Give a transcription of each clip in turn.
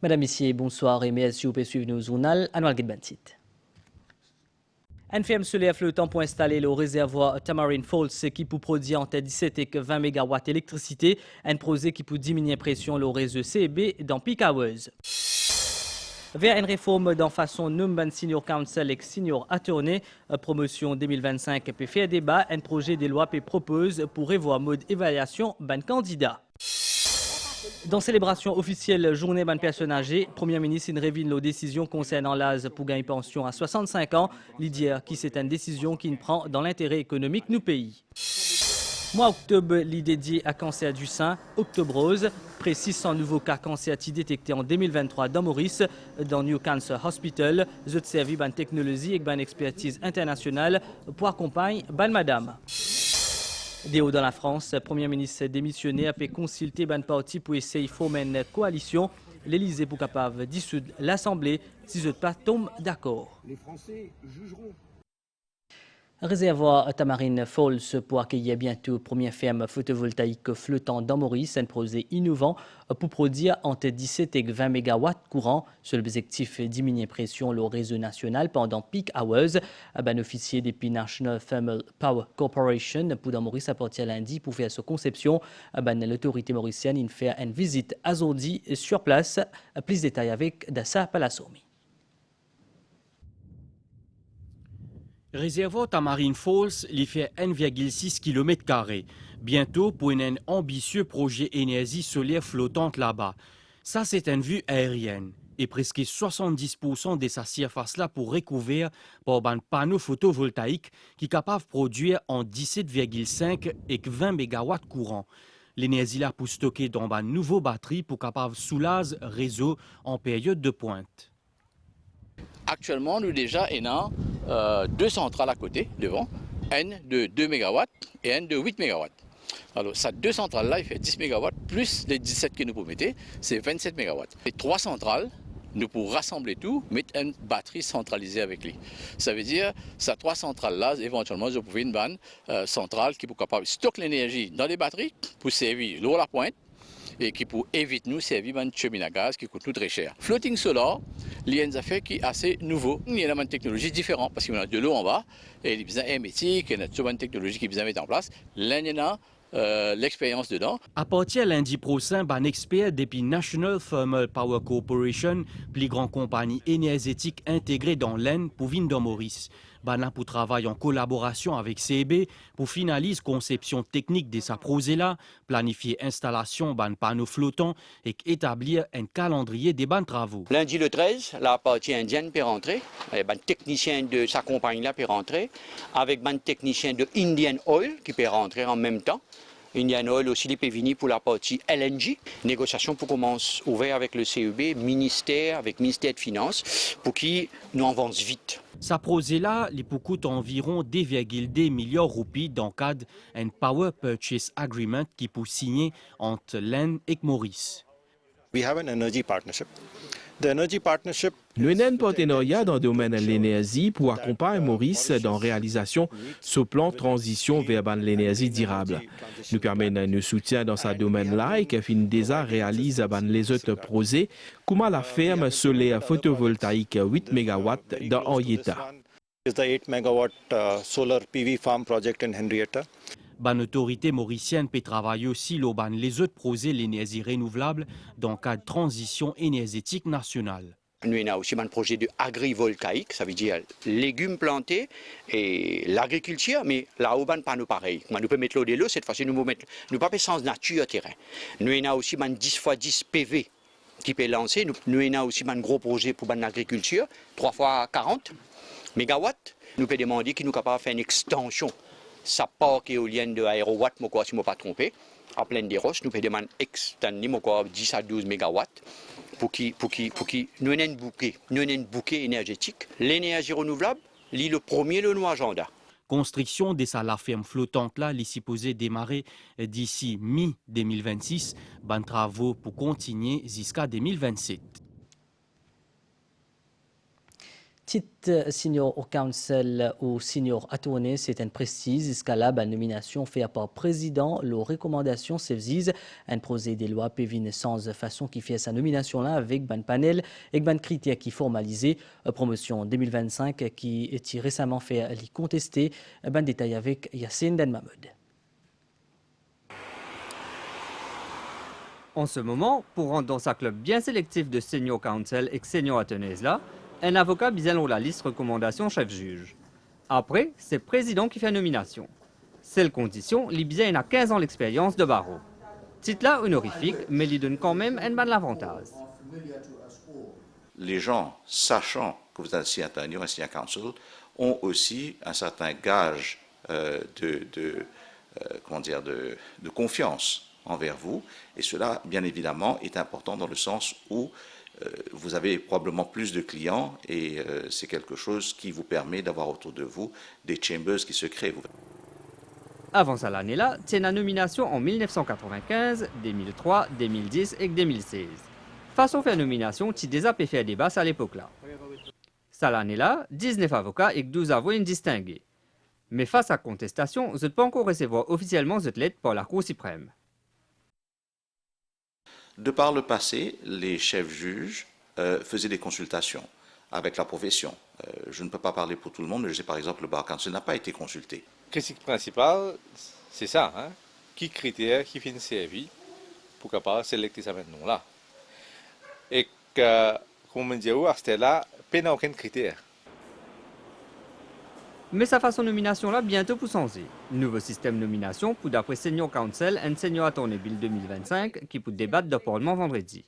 Madame, Messieurs, bonsoir et merci pour suivre nos journal Annual Gidbantit. Un ferme solaire flottant pour installer le réservoir Tamarind Falls qui peut produire entre 17 et 20 MW d'électricité, un projet qui peut diminuer la pression le réseau CB dans peak hours. Vers une réforme dans façon Numban Senior Council et Senior Attorney, promotion 2025 peut faire débat, un projet de loi peut propose pour revoir mode évaluation ban candidat. Dans célébration officielle journée ban personnes âgées, Premier ministre révèle nos décisions concernant l'âge pour gagner pension à 65 ans, l'idée qui c'est une décision qui prend dans l'intérêt économique du pays. Mois octobre, l'idée dédié à cancer du sein, Octobre Rose, près 600 nouveaux cas cancer détectés en 2023 dans Maurice, dans New Cancer Hospital, je servi ban technologie et ban expertise internationale pour accompagner ban madame. Déo dans la France, Premier ministre démissionné a fait consulter ban parti pour essayer de former une coalition. L'Élysée pour capable de dissoudre l'Assemblée si je pas tombe d'accord. Les Français jugeront. Réservoir Tamarind Falls pour accueillir bientôt première ferme photovoltaïque flottant dans Maurice, un projet innovant pour produire entre 17 et 20 MW courant. Sur l'objectif de diminuer la pression le réseau national pendant peak hours. Un officier depuis National Thermal Power Corporation pour dans Maurice à partir lundi pour faire sa conception. L'autorité mauricienne fait une visite aujourd'hui sur place. Plus de détails avec Dassa Palassomi. Réservoir Tamarind Falls lui fait 1,6 km². Bientôt pour un ambitieux projet énergie solaire flottante là-bas. Ça, c'est une vue aérienne. Et presque 70% de sa surface là pour recouvrir par un panneau photovoltaïque qui est capable de produire en 17,5 et 20 MW courant. L'énergie là pour stocker dans une nouvelle batterie pour capable soulager le réseau en période de pointe. Actuellement, nous déjà avons deux centrales à côté, devant, une de 2 MW et une de 8 MW. Alors, ces deux centrales-là, il fait 10 MW plus les 17 que nous pouvons mettre, c'est 27 MW. Les trois centrales, nous pouvons rassembler tout, mettre une batterie centralisée avec lui. Ça veut dire, ces trois centrales-là, éventuellement, je pouvais une banne centrale qui est capable de stocker l'énergie dans les batteries pour servir l'eau à la pointe et qui pour éviter nous servir une cheminée à gaz qui coûte nous très cher. Floating solar, il y a une affaire qui est assez nouveau. Il y a une technologie différente parce qu'on a de l'eau en bas et il y a besoin hermétique, il y a une technologie qui est besoin de mettre en place. Là, il y a l'expérience dedans. À partir de lundi prochain, un expert depuis National Thermal Power Corporation, plus grande compagnie énergétique intégrée dans l'Aisne pour venir dans Maurice. Là pour travailler en collaboration avec CB pour finaliser conception technique de sa projet-là, planifier installation d'un panneau flottant et établir un calendrier des travaux. Lundi le 13, la partie indienne peut rentrer, un technicien de sa compagnie-là peut rentrer, avec un technicien de Indian Oil qui peut rentrer en même temps. Indian Oil aussi peut venir pour la partie LNG. Négociation pour commencer ouvert avec le CEB, ministère, avec ministère de Finances, pour qui nous avancent vite. Sa projet-là, il peut coûter environ 2,2 milliards de roupies dans le cadre d'un Power Purchase Agreement qui peut signer entre l'Aisne et Maurice. We have an energy partnership. The energy partnership. Nous avons un partenariat dans le domaine de l'énergie pour accompagner Maurice dans la réalisation de ce plan de transition vers l'énergie durable. Nous permettons de soutien dans ce domaine-là et que fin déjà réalise les autres projets comme la ferme solaire photovoltaïque 8 MW dans Henrietta. Is the 8 MW solar PV farm project in Henrietta. L'autorité mauricienne peut travailler aussi les autres projets l'énergie renouvelable dans le cadre de transition énergétique nationale. Nous avons aussi un projet de agrivoltaïque, ça veut dire légumes plantés et l'agriculture, mais là où pas nous pareil. Nous pouvons mettre l'eau de l'eau, cette fois-ci nous pouvons mettre, nous pas sans nature terrain. Nous avons aussi un 10x10 PV qui peut lancer. Nous avons aussi un gros projet pour l'agriculture, 3x40 MW. Nous pouvons demander qu'il nous capable de faire une extension. Sa parc éolienne de aérowatt, si je ne me pas trompé, à pleine des roches, nous pouvons demander extendre 10 à 12 MW pour qui nous avons un bouquet énergétique. L'énergie renouvelable, c'est le premier de nos agenda. Construction de la ferme flottante là, est supposée démarrer d'ici mi-2026, travaux pour continuer jusqu'à 2027. Titre senior au council ou senior attorney, c'est une précise. Jusqu'à là, la nomination faite par président, les recommandations s'exisent. Un projet de loi peut venir sans façon qui fait sa nomination là avec un panel et un critère qui formalisé. Promotion 2025 qui est récemment fait l'y contester. Un détail avec Yassine Den Mahmoud. En ce moment, pour rentrer dans sa club bien sélectif de senior counsel et senior attorneys là, un avocat besoin dans la liste recommandation chef-juge. Après, c'est le président qui fait la nomination. Seule condition, il a 15 ans d'expérience de barreau. Titre là honorifique, mais il donne quand même un bon avantage. Les gens, sachant que vous êtes un attorney ou un senior counsel, ont aussi un certain gage de confiance envers vous. Et cela, bien évidemment, est important dans le sens où vous avez probablement plus de clients et c'est quelque chose qui vous permet d'avoir autour de vous des chambers qui se créent. Avant ça l'année-là, c'est une nomination en 1995, 2003, 2010 et 2016. Façon de faire nomination, tu déjà fait un débat à l'époque-là. Ça l'année-là, 19 avocats et 12 avoués distingués. Mais face à contestation, vous n'êtes pas encore recevoir officiellement cette lettre par la Cour suprême. De par le passé, les chefs juges faisaient des consultations avec la profession. Je ne peux pas parler pour tout le monde, mais je sais par exemple le Bar Council n'a pas été consulté. La critique principale, c'est ça, hein? Qui critères qui finissent servi pour capable sélectionner ça maintenant-là. Et que, comme on dit, à ce là, il n'y a aucun critère. Mais sa façon de nomination là bientôt pour changer. Nouveau système de nomination pour d'après Senior Counsel et Senior Attorney Bill 2025 qui peut débattre de Parlement vendredi.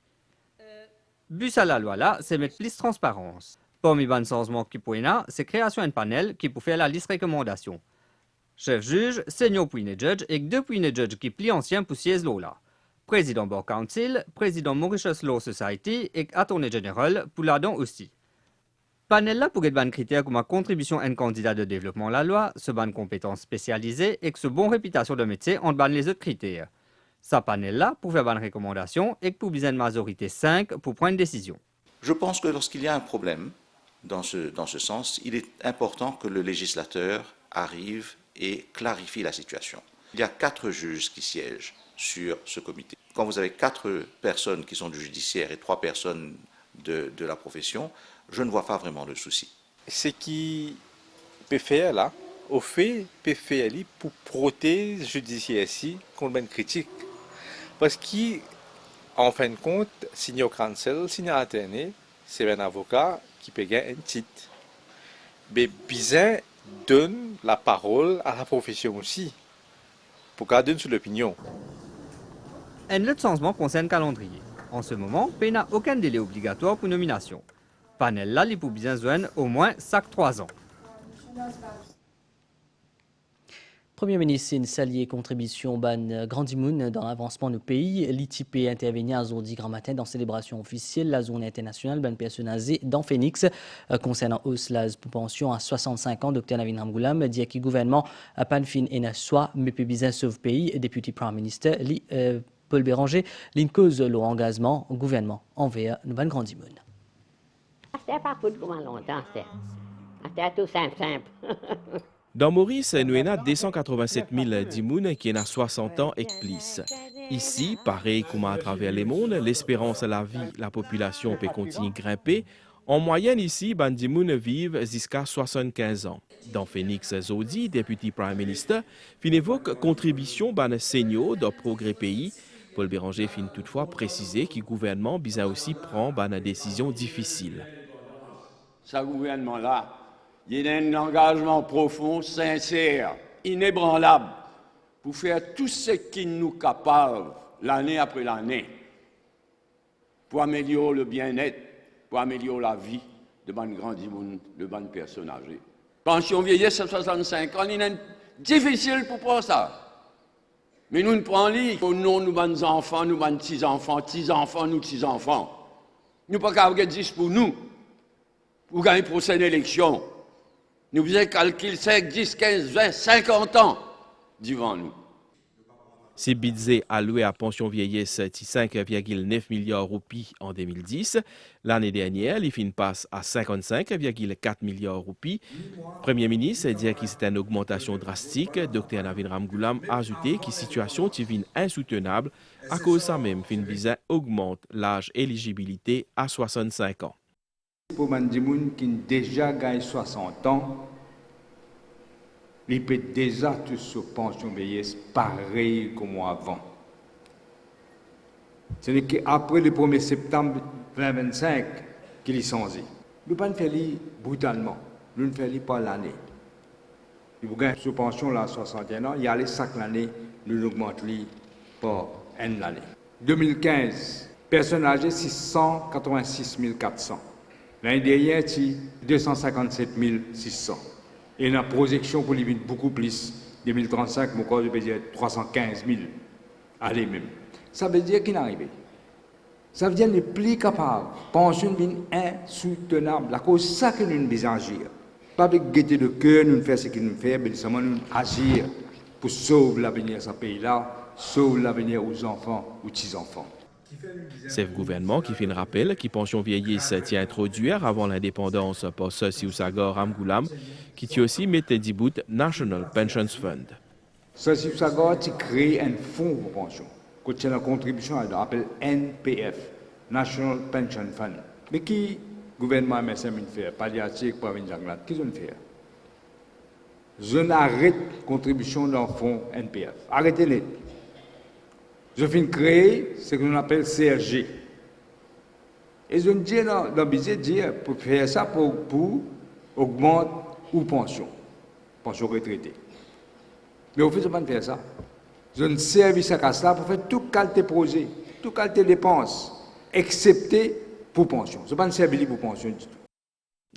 But à la loi là, c'est mettre plus de transparence. Parmi les changements qui pourraient là, c'est création d'un panel qui peut faire la liste recommandation. Chef juge, senior puis judge et 2 puis judge qui plient ancien pour siège là. Président Bar Council, président Mauritius Law Society et Attorney General pour là-dedans aussi. Panel là pour être ban critère comme contribution à un candidat de développement la loi, ce ban compétences spécialisées et que ce bonne réputation de métier en ban les autres critères. Ça panel là pour faire bonne recommandation et pour besoin de majorité 5 pour prendre une décision. Je pense que lorsqu'il y a un problème dans ce sens, il est important que le législateur arrive et clarifie la situation. Il y a 4 juges qui siègent sur ce comité. Quand vous avez 4 personnes qui sont du judiciaire et 3 personnes de la profession, je ne vois pas vraiment de souci. Ce qui peut faire là, au fait, peut faire pour protéger le judiciaire ici contre une critique. Parce qu'en fin de compte, senior counsel, senior attorney, c'est un avocat qui peut gagner un titre. Mais bien donne la parole à la profession aussi, pour qu'elle donne son opinion. Un autre changement concerne le calendrier. En ce moment, il n'y a aucun délai obligatoire pour nomination. Panel là, il peut bien joindre au moins chaque 3 ans. Premier ministre une salué contribution ban Grandimoun dans l'avancement du pays. L'ITP intervenir aujourd'hui grand matin dans célébration officielle la zone internationale ban personnalisée dans Phoenix. Concernant hausse la pension à 65 ans, Dr Navin Ramgoulam dit que le gouvernement a pas fin et soit mais peut bien sauver pays. Député Prime Minister Paul Béranger l'une cause leur engagement au gouvernement envers le ban Grandimoun. C'était pas pour comment longtemps, c'était tout simple. Dans Maurice, nous avons 287 000 dimoun qui ont 60 ans et plus. Ici, pareil comme à travers le monde, l'espérance de la vie, la population peut continuer à grimper. En moyenne ici, les dimoun vivent jusqu'à 75 ans. Dans Phoenix Zodi, député Prime Minister, fin évoque contribution ban senior dans progrès pays. Paul Béranger fin toutefois préciser que le gouvernement bisa aussi prend ban décision difficile. Ce gouvernement-là, il y a un engagement profond, sincère, inébranlable, pour faire tout ce qui nous capable, l'année après l'année, pour améliorer le bien-être, pour améliorer la vie de bonnes grands monde, de bonnes personnes âgées. Pension vieillesse à 65 ans, il est difficile pour prendre ça. Mais nous ne prenons pas au nom de nos enfants, nous bonnes petits-enfants, nous petits-enfants. Nous ne pouvons pas avoir 10 pour nous, pour gagner une prochaine élection. Nous faisons calcul 5, 10, 15, 20, 50 ans devant nous. Ces budgets alloués à pension vieillesse de 5,9 milliards de roupies en 2010. L'année dernière, les fins passent à 55,4 milliards de roupies. Premier ministre dit que c'est une augmentation drastique. Dr Navin Ramgoolam a ajouté que la situation devient insoutenable à cause de ça même, fin bizarre augmente l'âge d'éligibilité à 65 ans. Pour les gens qui ont déjà gagné 60 ans, ils paient déjà tous sur pension vieillesse pareil comme avant. Ce n'est qu'après le 1er septembre 2025 qu'ils licencient. Nous ne pouvons pas faire brutalement, nous ne faisons pas l'année. Ils vous gagnent sur pension là 61 ans, il y a les 5 l'année, nous augmentons par une année. 2015, personnes âgées 686 400. L'année dernière, c'est 257 600. Et la projection pour les beaucoup plus. 2035, mon corps, je peux dire 315 000. Allez même. Ça veut dire qu'il est arrivé. Ça veut dire qu'il n'est plus capable. Pension devient insoutenable. La cause, c'est ça que nous devons agir. Pas avec gaieté de cœur, nous faisons ce qu'il nous fait, mais seulement nous agir pour sauver l'avenir de ce pays-là, sauver l'avenir aux enfants, aux petits-enfants. C'est le gouvernement qui fait un rappel que pension vieillesse tient introduit avant l'indépendance par Sossi Ousagor Ramgoolam, qui tient aussi mis en bout National Pensions Fund. Sossi Ousagor a créé un fonds pour pension, qui tient la contribution à l'appel NPF, National Pension Fund. Mais qui le gouvernement MSM fait, palliatif, pour venir qu'est-ce qu'on fait? Je n'arrête la contribution dans le fonds NPF. Arrêtez-les. Je viens créer ce que l'on appelle CRG. Et je me dis dans le budget, pour faire ça, pour augmenter ou pension retraitée. Mais au fait, je ne peux pas faire ça. Je ne service à ça pour faire toute qualité de projet, toute qualité de dépenses, excepté pour pension. Je ne peux pas servir pour pension du tout.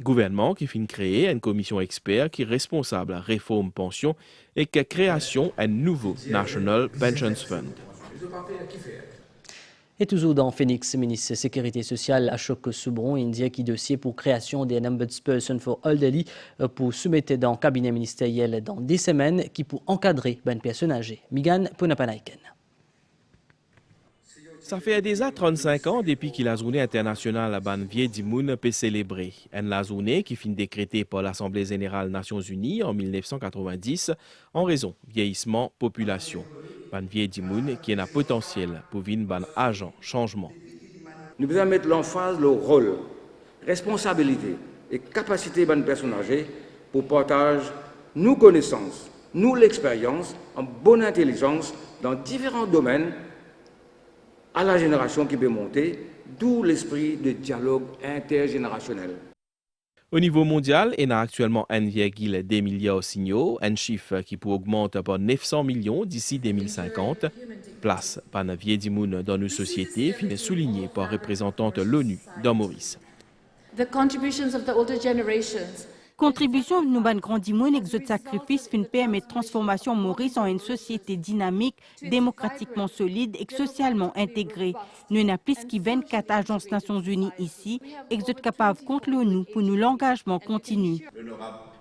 Gouvernement qui finit créer une commission expert qui est responsable de la réforme pension et qui a création d'un nouveau National Pensions Fund. Et toujours dans Phoenix, ministre de la Sécurité sociale Ashok Subron indique qu'il dossier pour création des Ombudsperson for Elderly pour soumettre dans le cabinet ministériel dans des semaines qui pour encadrer les personnes âgées. Migan Punapanaiken. Ça fait déjà 35 ans depuis que la journée internationale à Banvier Dimoun peut célébrer. La journée qui finit décrétée par l'Assemblée générale des Nations unies en 1990 en raison du vieillissement population. Banvier Dimoun qui a un potentiel pour venir un agent changement. Nous devons mettre l'emphase, le rôle, responsabilité et capacité de personnes âgées pour partager nos connaissances, nous l'expérience en bonne intelligence dans différents domaines à la génération qui peut monter, d'où l'esprit de dialogue intergénérationnel. Au niveau mondial, il y a actuellement 1,2 milliard de signaux, un chiffre qui peut augmenter par 900 millions d'ici 2050. Place par la vieille dimoun dans nos sociétés, finit souligné par représentante de l'ONU dans Maurice. Contribution de nous grand dimoun et de sacrifice fin permet transformation Maurice en une société dynamique, démocratiquement solide et socialement intégrée. Nous n'avons plus que 24 agences Nations Unies ici et nous sommes capables contre l'ONU pour nous l'engagement continu.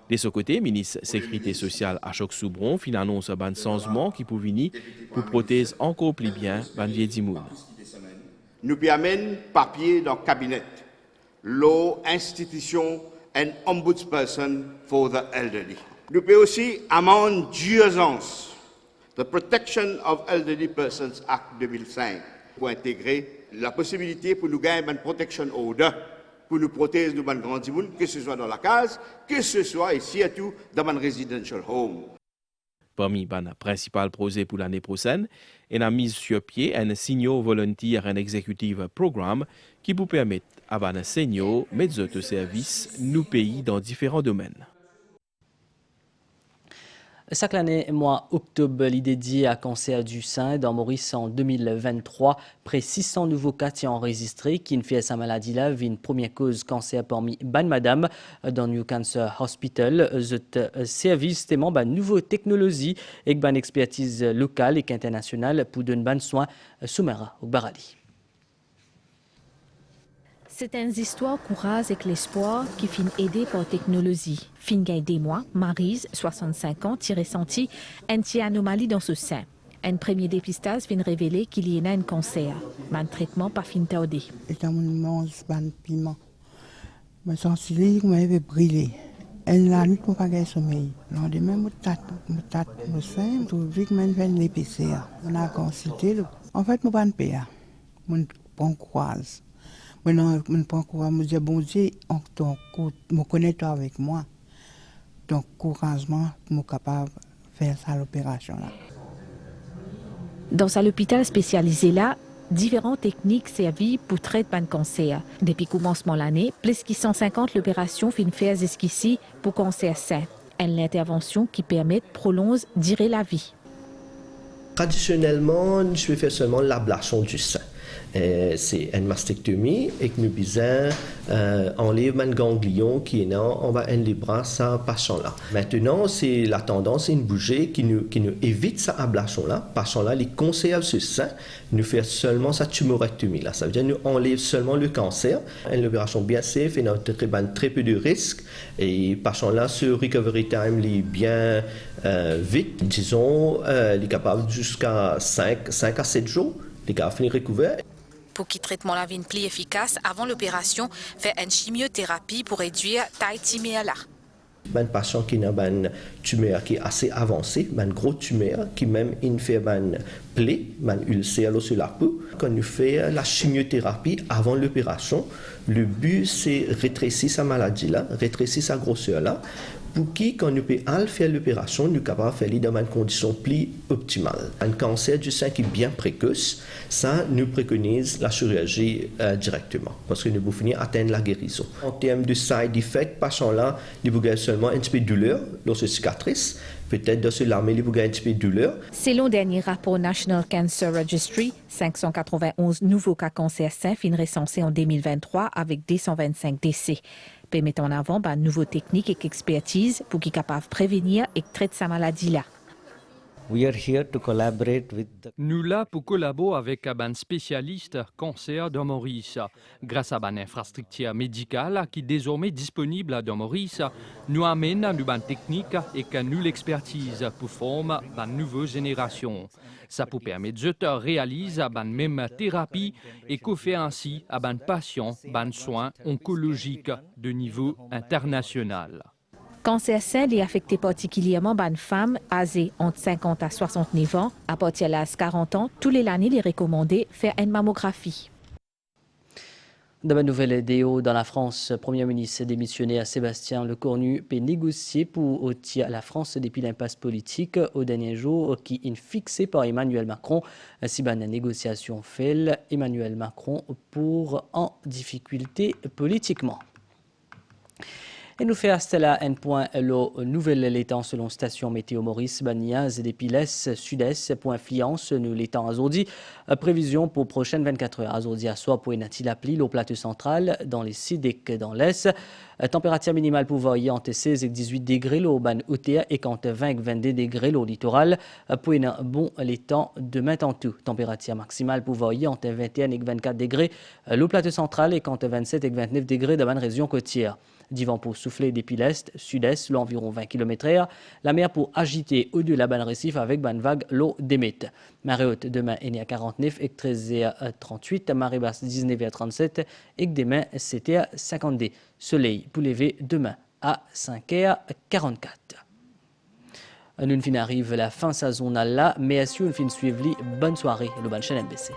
De ce côté, ministre de la Sécurité sociale Ashok Subron fin annonce un changement qui peut venir pour protéger encore plus bien les vieux dimoun. Nous permettons papier dans le cabinet, l'institution an ombudsperson for the elderly. Nous pouvons aussi amender d'urgence the Protection of Elderly Persons Act 2005 pour intégrer la possibilité pour nous gagner une protection order pour nous protéger de nos grands dimoun, que ce soit dans la case, que ce soit et surtout dans un residential home. Parmi les principaux projets pour l'année prochaine, on a mis sur pied un signal volontaire un executive programme qui vous permet à les seniors mettre de service nos pays dans différents domaines. Chaque année, mois octobre, l'idée dédiée à cancer du sein dans Maurice en 2023. Près 600 nouveaux cas sont enregistrés qui ne fait sa maladie là, une première cause cancer parmi ban madame dans New Cancer Hospital. Ce service tellement ban nouvelle technologie et ban expertise locale et internationale pour donner ban soins Soumera au Barali. C'est une histoire courage et l'espoir qui finit aidé par technologie. Fin gagne des mois, Maryse, 65 ans, tirait senti une anomalie dans ce sein. Un premier dépistage vient révéler qu'il y a un cancer. Un traitement pas fin tardé. Et quand on mange un piment, je sens que je vais brûler. Et la nuit, je ne peux pas sommeil. Le lendemain, je me sein, je vais faire l'épicerie. On a consulté. En fait, je ne peux pas payer. Je prends croise. Maintenant, je prends croise. Je dis, bon Dieu, me connais toi avec moi. Donc, courageusement, je suis capable de faire ça l'opération là. Dans cet hôpital spécialisé là, différentes techniques servent pour traiter un cancer. Depuis le commencement de l'année, plus de 150 opérations sont faites jusqu'ici pour cancer sein. Une intervention qui permet de prolonger durer la vie. Traditionnellement, je vais faire seulement l'ablation du sein. C'est une mastectomie et que nous besoin enlever un ganglion qui est là en bas des bras ça patient là. Maintenant, c'est la tendance une bouger qui nous évite cette ablation là. Patient là, il conserve ce sein, nous fait seulement sa tumorectomie là. Ça veut dire nous enlève seulement le cancer. Une opération bien safe et très peu de risques et patient là ce recovery time est bien vite. Disons, il est capable jusqu'à 5 à 7 jours. Les cas finir recouvert. Pour que le traitement la vienne plus efficace, avant l'opération, faire une chimiothérapie pour réduire la taille tumeur là. Un patient qui a une tumeur qui est assez avancée, une grosse tumeur qui même fait une plaie, une ulcère sur la peau. Quand nous faisons la chimiothérapie avant l'opération, le but c'est rétrécir sa maladie là, rétrécir sa grosseur là. Pour qui, quand nous pouvons faire l'opération, nous sommes capables de faire dans une condition plus optimale. Un cancer du sein qui est bien précoce, ça nous préconise la chirurgie directement, parce que nous pouvons finir atteindre la guérison. En termes de side effects, patient là, il vous gagne seulement un petit peu de douleur lorsque cicatrice. Peut-être dans ce l'armée, il vous gagne un petit peu de douleur. Selon le dernier rapport National Cancer Registry, 591 nouveaux cas cancer sein sont recensés en 2023 avec 225 décès. Permettant en avant une nouvelle technique et expertise pour qu'ils soient capables de prévenir et de traiter sa maladie là. Nous là pour collaborer avec un spécialiste cancer de Maurice. Grâce à une infrastructure médicale qui est désormais disponible dans Maurice, nous amène une bonne technique et une expertise pour former une nouvelle génération. Ça peut permettre de réaliser une même thérapie et qu'on fait ainsi à un patient un soin oncologique de niveau international. Cancer sein est affecté particulièrement par une femme âgée entre 50 à 69 ans. À partir de l'âge 40 ans, tous les années, il est recommandé de faire une mammographie. De bonnes nouvelles d'EO dans la France, Premier ministre démissionné à Sébastien Lecornu peut négocier pour ôter la France depuis l'impasse politique au dernier jour qui est fixé par Emmanuel Macron. Si la négociation fait, Emmanuel Macron pour en difficulté politiquement. Et nous fait à là un point le nouvel l'étang selon station météo Maurice Baniaz depuis l'est sud-est pour influence nous l'étang aujourd'hui prévision pour prochaines 24 heures aujourd'hui à soir pour une appli au plateau central dans les 6 decks dans l'est température minimale pour varier entre 16 et 18 degrés au ban OTA et entre 20 et 22 degrés au littoral pour une bon l'étang demain tantôt température maximale pour varier entre 21 et 24 degrés au plateau central et entre 27 et 29 degrés dans la région côtière. Du vent pour souffler depuis l'est, sud-est, l'environ 20 km/h. La mer pour agiter au-delà de la récif avec une vague l'eau d'émette. Marée haute demain est à 49 et 13h38. Marée basse 19h37 et demain c'était à 52. Soleil pour lever demain à 5h44. Nous fin arrive la fin saisonale là, mais à nous fin suivre bonne soirée le bonne chaîne NBC.